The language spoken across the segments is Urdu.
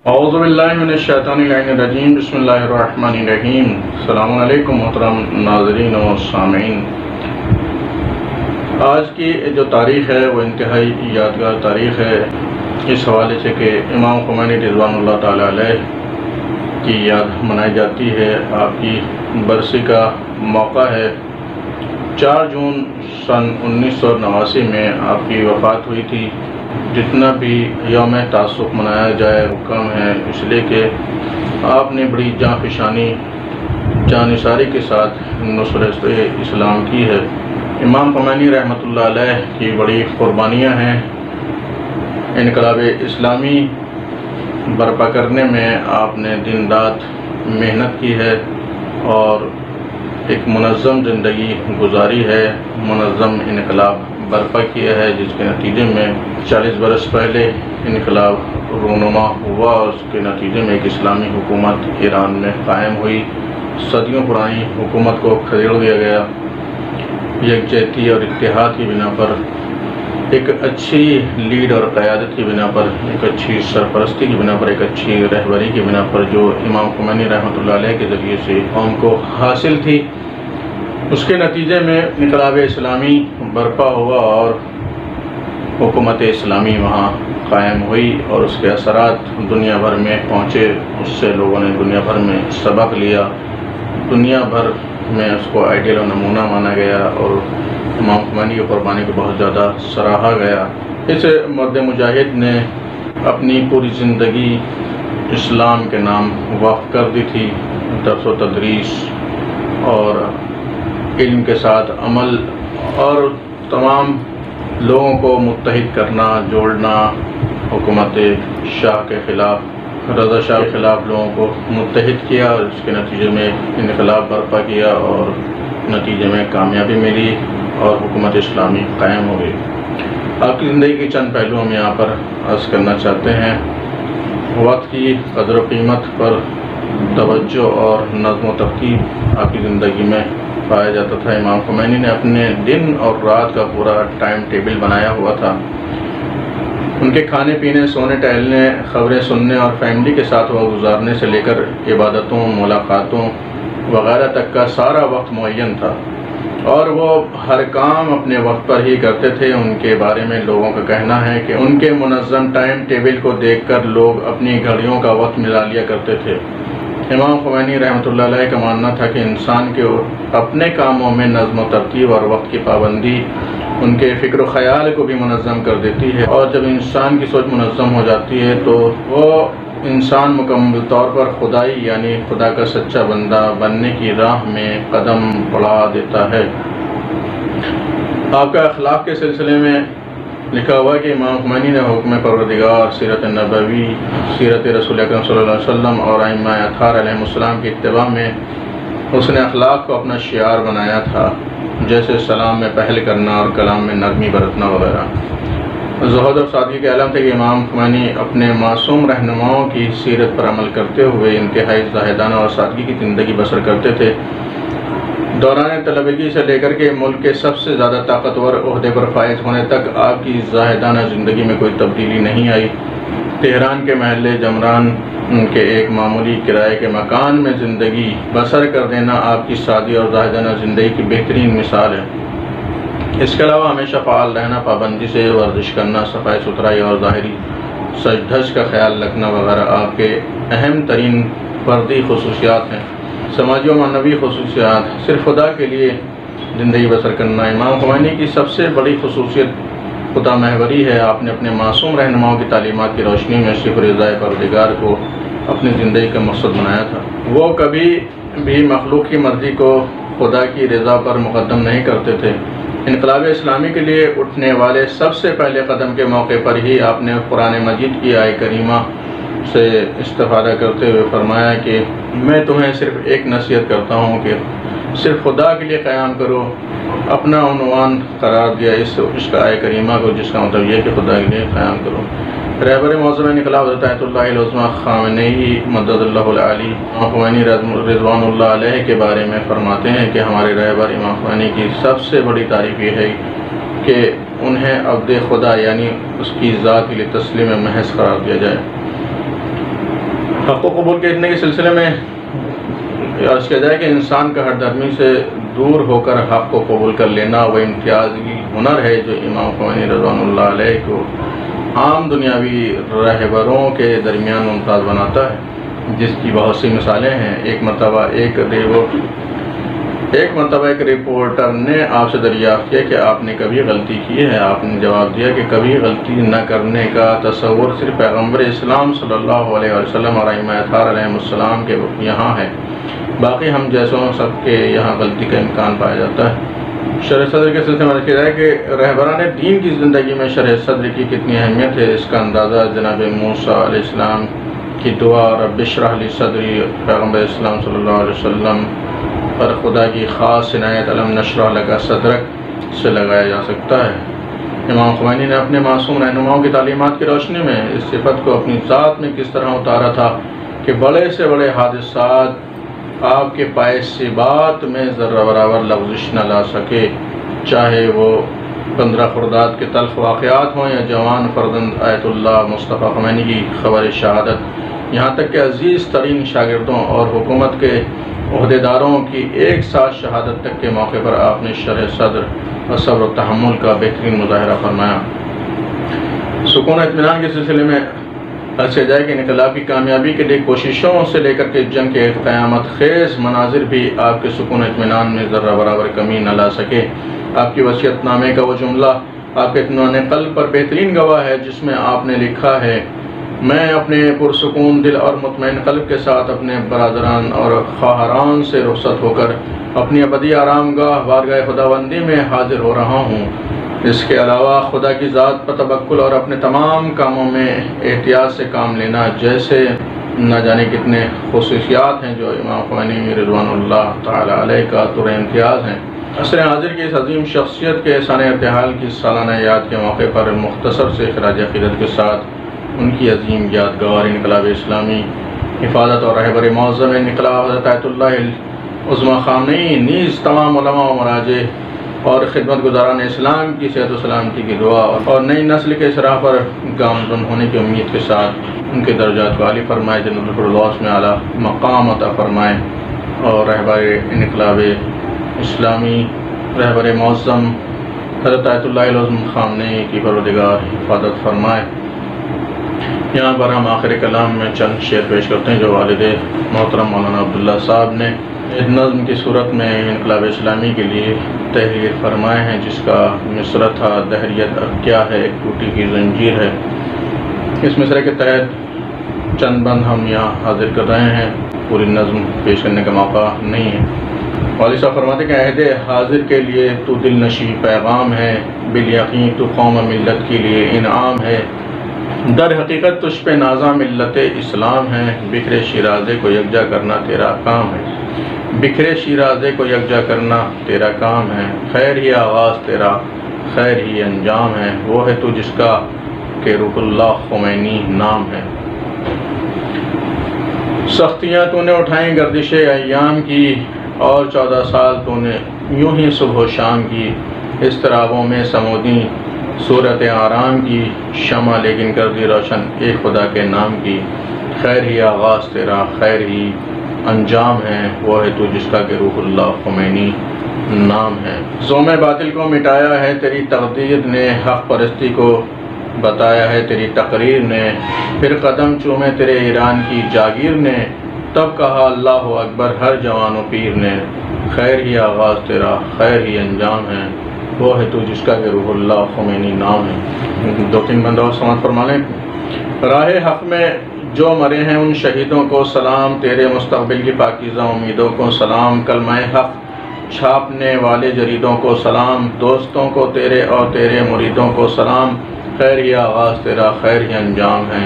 اعوذ باللہ من الشیطان الرجیم بسم اللہ الرحمن الرحیم۔ السلام علیکم محترم ناظرین و سامعین۔ آج کی جو تاریخ ہے وہ انتہائی یادگار تاریخ ہے، اس حوالے سے کہ امام خمینی رضوان اللہ تعالیٰ علیہ کی یاد منائی جاتی ہے۔ آپ کی برسی کا موقع ہے 4 جون سن 1989 میں آپ کی وفات ہوئی تھی۔ جتنا بھی یوم تعصب منایا جائے وہ کم ہے، اس لیے کہ آپ نے بڑی جانفشانی جانثاری کے ساتھ نصرت اسلام کی ہے۔ امام خمینی رحمۃ اللہ علیہ کی بڑی قربانیاں ہیں۔ انقلاب اسلامی برپا کرنے میں آپ نے دن رات محنت کی ہے اور ایک منظم زندگی گزاری ہے، منظم انقلاب برپا کیا ہے، جس کے نتیجے میں 40 برس پہلے انقلاب رونما ہوا اور اس کے نتیجے میں ایک اسلامی حکومت ایران میں قائم ہوئی۔ صدیوں پرانی حکومت کو کھڑیڑ دیا گیا۔ یکجہتی اور اتحاد کی بنا پر، ایک اچھی لیڈ اور قیادت کی بنا پر، ایک اچھی سرپرستی کی بنا پر، ایک اچھی رہبری کی بنا پر جو امام خمینی رحمۃ اللہ علیہ کے ذریعے سے قوم کو حاصل تھی، اس کے نتیجے میں انقلاب اسلامی برپا ہوا اور حکومت اسلامی وہاں قائم ہوئی اور اس کے اثرات دنیا بھر میں پہنچے۔ اس سے لوگوں نے دنیا بھر میں سبق لیا، دنیا بھر میں اس کو آئیڈیل و نمونہ مانا گیا اور امام خمینی کی قربانی کو بہت زیادہ سراہا گیا۔ اس مرد مجاہد نے اپنی پوری زندگی اسلام کے نام وقف کر دی تھی، درس و تدریس اور علم کے ساتھ عمل اور تمام لوگوں کو متحد کرنا، جوڑنا، حکومت شاہ کے خلاف، رضا شاہ کے خلاف لوگوں کو متحد کیا اور اس کے نتیجے میں انقلاب برپا کیا اور نتیجے میں کامیابی ملی اور حکومت اسلامی قائم ہو گئی۔ آپ کی زندگی کے چند پہلو ہم یہاں پر عرض کرنا چاہتے ہیں۔ وقت کی قدر و قیمت پر توجہ اور نظم و ترتیب آپ کی زندگی میں پایا جاتا تھا۔ امام خمینی نے اپنے دن اور رات کا پورا ٹائم ٹیبل بنایا ہوا تھا۔ ان کے کھانے پینے، سونے ٹہلنے، خبریں سننے اور فیملی کے ساتھ وقت گزارنے سے لے کر عبادتوں، ملاقاتوں وغیرہ تک کا سارا وقت معین تھا اور وہ ہر کام اپنے وقت پر ہی کرتے تھے۔ ان کے بارے میں لوگوں کا کہنا ہے کہ ان کے منظم ٹائم ٹیبل کو دیکھ کر لوگ اپنی گھڑیوں کا وقت ملا لیا کرتے تھے۔ امام خمینی رحمۃ اللہ علیہ کا ماننا تھا کہ انسان کے اپنے کاموں میں نظم و ترتیب اور وقت کی پابندی ان کے فکر و خیال کو بھی منظم کر دیتی ہے، اور جب انسان کی سوچ منظم ہو جاتی ہے تو وہ انسان مکمل طور پر خدائی یعنی خدا کا سچا بندہ بننے کی راہ میں قدم بڑھا دیتا ہے۔ آپ کا اخلاق کے سلسلے میں لکھا ہوا کہ امام خمینی نے حکم پروردگار، سیرت نبوی، سیرت رسول اکرم صلی اللہ علیہ وسلم اور ائمہ اطہار علیہ السلام کی اتباع میں حسن اخلاق کو اپنا شعار بنایا تھا، جیسے سلام میں پہل کرنا اور کلام میں نرمی برتنا وغیرہ۔ زہد اور سادگی کے عالم تھے کہ امام خمینی اپنے معصوم رہنماؤں کی سیرت پر عمل کرتے ہوئے انتہائی زاہدانہ اور سادگی کی زندگی بسر کرتے تھے۔ دوران طلبگی سے لے کر کے ملک کے سب سے زیادہ طاقتور عہدے پر فائز ہونے تک آپ کی زاہدانہ زندگی میں کوئی تبدیلی نہیں آئی۔ تہران کے محلے جمران کے ایک معمولی کرائے کے مکان میں زندگی بسر کر دینا آپ کی سادی اور زاہدانہ زندگی کی بہترین مثال ہے۔ اس کے علاوہ ہمیشہ فعال رہنا، پابندی سے ورزش کرنا، صفائی ستھرائی اور ظاہری سج دھج کا خیال رکھنا وغیرہ آپ کے اہم ترین فردی خصوصیات ہیں۔ سماجی و معنوی خصوصیات، صرف خدا کے لیے زندگی بسر کرنا۔ امام خمینی کی سب سے بڑی خصوصیت خدا محوری ہے۔ آپ نے اپنے معصوم رہنماؤں کی تعلیمات کی روشنی میں صرف رضا پروردگار کو اپنی زندگی کا مقصد بنایا تھا۔ وہ کبھی بھی مخلوق کی مرضی کو خدا کی رضا پر مقدم نہیں کرتے تھے۔ انقلاب اسلامی کے لیے اٹھنے والے سب سے پہلے قدم کے موقع پر ہی آپ نے قرآن مجید کی آیت کریمہ سے استفادہ کرتے ہوئے فرمایا کہ میں تمہیں صرف ایک نصیحت کرتا ہوں کہ صرف خدا کے لیے قیام کرو۔ اپنا عنوان قرار دیا اس کا آیت کریمہ کو، جس کا مطلب یہ کہ خدا کے لیے قیام کرو۔ رہبر معظم انقلاب حضرت آیت اللہ العظمیٰ خامنئی مدد اللہ العلی امام خمینی رضوان اللہ علیہ کے بارے میں فرماتے ہیں کہ ہمارے رہبر امام خمینی کی سب سے بڑی تعریف یہ ہے کہ انہیں عبد خدا یعنی اس کی ذات کے لیے تسلیم محض قرار دیا جائے۔ حق کو قبول کرنے کے سلسلے میں عرض کیا جائے کہ انسان کا ہر دھرمی سے دور ہو کر حق کو قبول کر لینا وہ امتیازی ہنر ہے جو امام خمینی رضوان اللہ علیہ کو عام دنیاوی رہبروں کے درمیان ممتاز بناتا ہے، جس کی بہت سی مثالیں ہیں۔ ایک مرتبہ ایک رپورٹر نے آپ سے دریافت کیا کہ آپ نے کبھی غلطی کی ہے؟ آپ نے جواب دیا کہ کبھی غلطی نہ کرنے کا تصور صرف پیغمبر اسلام صلی اللہ علیہ وسلم اور ائمہ اطہار علیہ السلام کے یہاں ہے، باقی ہم جیسوں سب کے یہاں غلطی کا امکان پایا جاتا ہے۔ شرح صدر کے سلسلے میں کیا جائے کہ رہبران دین کی زندگی میں شرح صدر کی کتنی اہمیت ہے، اس کا اندازہ جناب موسیٰ علیہ السلام کی دعا رب اشرح لی صدری پیغمبر اسلام صلی اللہ علیہ وسلم پر خدا کی خاص عنایت علم نشرح لک صدرک سے لگایا جا سکتا ہے۔ امام خمینی نے اپنے معصوم رہنماؤں کی تعلیمات کی روشنی میں اس صفت کو اپنی ذات میں کس طرح اتارا تھا کہ بڑے سے بڑے حادثات آپ کے پائے ثبات میں ذرہ برابر لغزش نہ لا سکے، چاہے وہ 15 خرداد کے تلخ واقعات ہوں یا جوان فرزند آیت اللہ مصطفیٰ خمینی کی خبر شہادت، یہاں تک کہ عزیز ترین شاگردوں اور حکومت کے عہدیداروں کی ایک ساتھ شہادت تک کے موقع پر آپ نے شرح صدر اور صبر و تحمل کا بہترین مظاہرہ فرمایا۔ سکون و اطمینان کے سلسلے میں عرض جائے کہ انقلابی کامیابی کے لیے کوششوں سے لے کر کے جنگ کے قیامت خیز مناظر بھی آپ کے سکون و اطمینان میں ذرہ برابر کمی نہ لا سکے۔ آپ کی وصیت نامے کا وہ جملہ آپ کے اطمینان قلب پر بہترین گواہ ہے، جس میں آپ نے لکھا ہے، میں اپنے پرسکون دل اور مطمئن قلب کے ساتھ اپنے برادران اور خواہران سے رخصت ہو کر اپنی ابدی آرام گاہ بارگاہ خداوندی میں حاضر ہو رہا ہوں۔ اس کے علاوہ خدا کی ذات پر توکل اور اپنے تمام کاموں میں احتیاط سے کام لینا جیسے نہ جانے کتنے خصوصیات ہیں جو امام خمینی رضوان اللہ تعالی علیہ کا طور امتیاز ہیں۔ عصر حاضر کی اس عظیم شخصیت کے سانح ارتحال کی سالانہ یاد کے موقع پر مختصر سے خراج عقیدت کے ساتھ ان کی عظیم یادگار انقلاب اسلامی حفاظت اور رہبر معظم انقلاب حضرت آیت اللہ عظمیٰ خامنئی نیز تمام علماء و مراجع اور خدمت گزاران اسلام کی صحت و سلامتی کی دعا اور نئی نسل کے شراح پر گامزن ہونے کی امید کے ساتھ ان کے درجات کو عالی فرمائے، جنت الفردوس میں اعلیٰ مقام عطا فرمائے، اور رہبر انقلاب اسلامی رہبر معظم حضرت آیت اللہ عظمیٰ خامنئی کی پروردگار حفاظت فرمائے۔ یہاں پر ہم آخر کلام میں چند شعر پیش کرتے ہیں جو والد محترم مولانا عبداللہ صاحب نے نظم کی صورت میں انقلاب اسلامی کے لیے تحریر فرمائے ہیں، جس کا مصرع تھا، دہریت اب کیا ہے ایک ٹوٹی کی زنجیر ہے۔ اس مصرع کے تحت چند بند ہم یہاں حاضر کر رہے ہیں، پوری نظم پیش کرنے کا موقع نہیں ہے۔ والد صاحب فرماتے کہ عہد حاضر کے لیے تو دل نشی پیغام ہے، بالیقین تو قوم ملت کے لیے انعام ہے، در حقیقت تجھ پہ نازاں ملت اسلام ہے، بکھرے شیرازے کو یکجا کرنا تیرا کام ہے، بکھرے شیرازے کو یکجا کرنا تیرا کام ہے، خیر ہی آغاز تیرا خیر ہی انجام ہے، وہ ہے تو جس کا کہ روح اللہ خمینی نام ہے۔ سختیاں تو نے اٹھائیں گردش ایام کی، اور 14 سال تو نے یوں ہی صبح و شام کی، اضطرابوں میں سمودی صورت آرام کی، شمع لیکن کر دی روشن ایک خدا کے نام کی، خیر ہی آغاز تیرا خیر ہی انجام ہے، وہ ہے تو جس کا کہ روح اللہ خمینی نام ہے۔ زوم باطل کو مٹایا ہے تیری تقدیر نے، حق پرستی کو بتایا ہے تیری تقریر نے، پھر قدم چومے تیرے ایران کی جاگیر نے، تب کہا اللہ اکبر ہر جوان و پیر نے، خیر ہی آغاز تیرا خیر ہی انجام ہے، وہ ہے تو جس کا کہ روح اللہ خمینی نام ہے۔ 2-3 بند اور سماعت فرما لیں۔ راہ حق میں جو مرے ہیں ان شہیدوں کو سلام، تیرے مستقبل کی پاکیزہ امیدوں کو سلام، کلمہ حق چھاپنے والے جریدوں کو سلام، دوستوں کو تیرے اور تیرے مریدوں کو سلام، خیر ہی آغاز تیرا خیر ہی انجام ہے،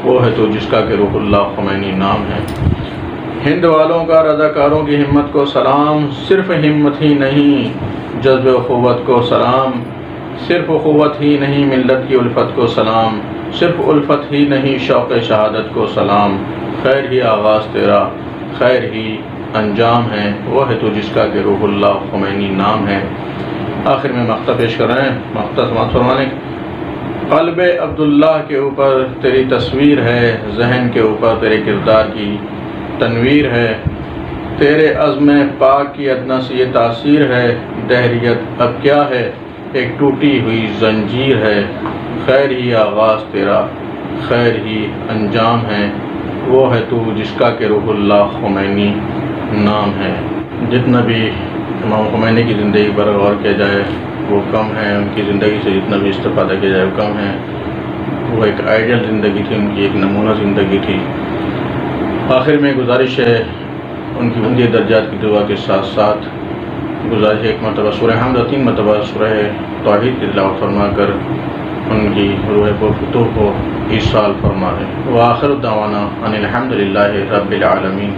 وہ ہے تو جس کا کہ روح اللہ خمینی نام ہے۔ ہند والوں کا رضاکاروں کی ہمت کو سلام، صرف ہمت ہی نہیں جذب اخوت کو سلام، صرف اخوت ہی نہیں ملت کی الفت کو سلام، صرف الفت ہی نہیں شوق شہادت کو سلام، خیر ہی آغاز تیرا خیر ہی انجام ہے، وہ ہے تو جس کا کہ روح اللہ خمینی نام ہے۔ آخر میں مقطع پیش کر رہے ہیں، مقطع سماعت فرمانے قلب عبداللہ کے اوپر تیری تصویر ہے، ذہن کے اوپر تیرے کردار کی تنویر ہے، تیرے عزم پاک کی ادنا سے یہ تاثیر ہے، دہریت اب کیا ہے ایک ٹوٹی ہوئی زنجیر ہے، خیر ہی آغاز تیرا خیر ہی انجام ہے، وہ ہے تو جس کا کہ روح اللہ خمینی نام ہے۔ جتنا بھی امام خمینی کی زندگی پر غور کیا جائے وہ کم ہے، ان کی زندگی سے جتنا بھی استفادہ کیا جائے وہ کم ہے۔ وہ ایک آئیڈیل زندگی تھی، ان کی ایک نمونہ زندگی تھی۔ آخر میں گزارش ہے ان کی بلندی درجات کی دعا کے ساتھ ساتھ گزارش ہے ایک مرتبہ سورہ حمد اور 3 مرتبہ سورہ توحید کی تلاوت فرما کر ان کی روح پرفتوح کو ایصال فرما ہے۔ وآخر دعوانا ان الحمد للہ رب العالمین۔